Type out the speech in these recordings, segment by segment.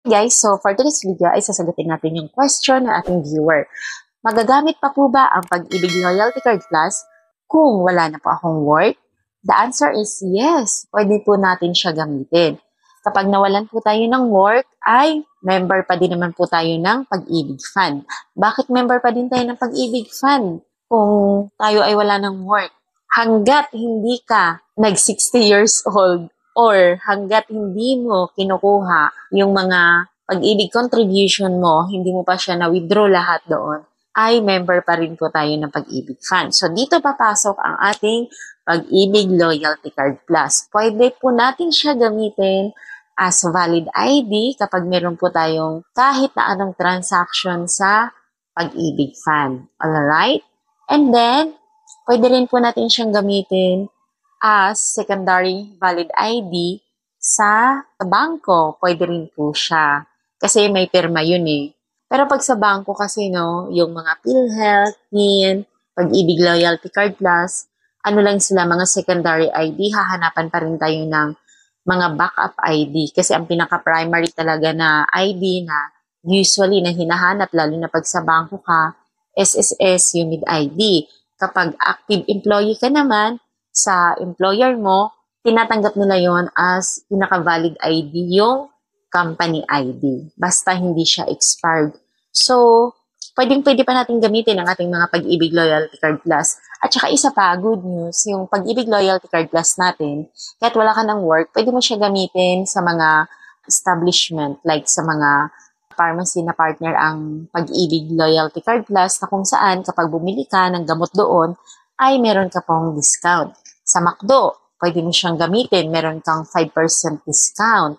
Guys, so for today's video ay sasagutin natin yung question ng ating viewer. Magagamit pa po ba ang Pag-ibig Loyalty Card Plus kung wala na po akong work? The answer is yes. Pwede po natin siya gamitin. Kapag nawalan po tayo ng work, ay member pa din naman po tayo ng Pag-ibig Fund. Bakit member pa din tayo ng Pag-ibig Fund kung tayo ay wala ng work? Hanggat hindi ka nag-60 years old or hanggat hindi mo kinukuha yung mga pag-ibig contribution mo, hindi mo pa siya na-withdraw lahat doon, ay member pa rin po tayo ng Pag-ibig Fund. So, dito papasok ang ating Pag-ibig Loyalty Card Plus. Pwede po natin siya gamitin as valid ID kapag meron po tayong kahit na anong transaction sa Pag-ibig Fund. Alright? And then, pwede rin po natin siyang gamitin as secondary valid ID sa bangko. Pwede rin po siya. Kasi may pirma yun eh. Pero pag sa bangko kasi, no, yung mga PhilHealth, NIN, Pag-ibig Loyalty Card Plus, ano lang sila, mga secondary ID, hahanapan pa rin tayo ng mga backup ID. Kasi ang pinaka-primary talaga na ID na usually na hinahanap, lalo na pag sa bangko ka, SSS, UMID ID. Kapag active employee ka naman, sa employer mo, tinatanggap nila yon as pinaka-valid ID yung company ID. Basta hindi siya expired. So, pwedeng-pwede pa natin gamitin ang ating mga Pag-ibig Loyalty Card Plus. At saka isa pa, good news, yung Pag-ibig Loyalty Card Plus natin, kahit wala ka ng work, pwede mo siya gamitin sa mga establishment, like sa mga pharmacy na partner ang Pag-ibig Loyalty Card Plus na kung saan kapag bumili ka ng gamot doon, ay meron ka pong discount. Sa McDo, pwede mo siyang gamitin, meron kang 5% discount.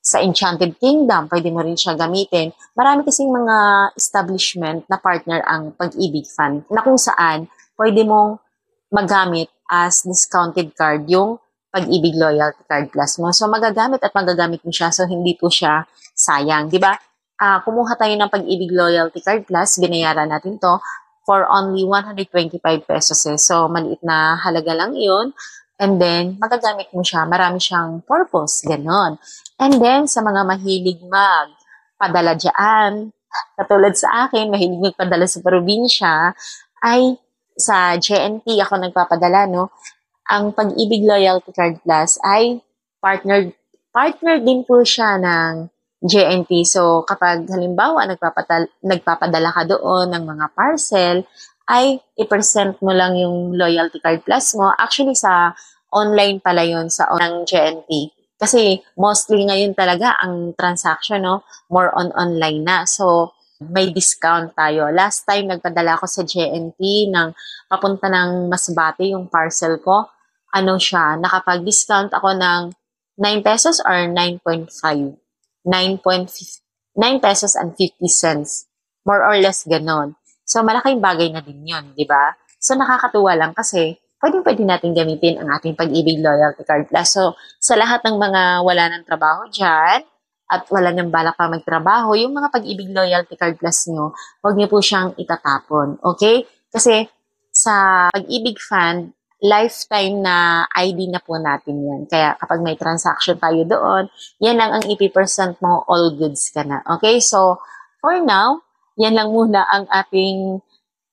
Sa Enchanted Kingdom, pwede mo rin siya gamitin. Marami kasing mga establishment na partner ang Pag-ibig Fund na kung saan pwede mong magamit as discounted card yung Pag-ibig Loyalty Card Plus mo. So, magagamit at magagamit mo siya. So, hindi po siya sayang. Di ba? Kumuha tayo ng Pag-ibig Loyalty Card Plus, binayaran natin to for only 125 pesos eh. So, maliit na halaga lang yun. And then, magagamit mo siya. Marami siyang purpose. Ganon. And then, sa mga mahilig magpadala dyan, katulad sa akin, mahilig magpadala sa probinsya, ay sa JNT ako nagpapadala, no? Ang Pag-ibig Loyalty Card Plus ay partner din po siya ng JNT. So, kapag halimbawa nagpapadala ka doon ng mga parcel, ay i-present mo lang yung Loyalty Card Plus mo. Actually, sa online pala yun sa ng JNT. Kasi mostly ngayon talaga ang transaction, no, more on online na. So, may discount tayo. Last time, nagpadala ako sa JNT ng papunta ng Masbate yung parcel ko. Ano siya, nakapag-discount ako ng 9 pesos or 9.5. 9 pesos and 50 cents. More or less ganon. So, malaking bagay na din yun, di ba? So, nakakatuwa lang kasi pwede natin gamitin ang ating Pag-ibig Loyalty Card Plus. So, sa lahat ng mga wala ng trabaho dyan at wala ng balak pa magtrabaho, yung mga Pag-ibig Loyalty Card Plus nyo, huwag nyo po siyang itatapon. Okay? Kasi sa Pag-ibig Fund, lifetime na ID na po natin yan. Kaya kapag may transaction tayo doon, yan lang ang ipipresent mo, all goods ka na. Okay? So, for now, yan lang muna ang ating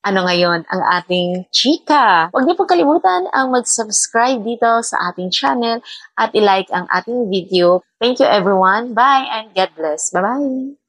ngayon, ang ating chika. Huwag niyo pong kalimutan ang mag-subscribe dito sa ating channel at i-like ang ating video. Thank you everyone. Bye and God bless. Bye-bye.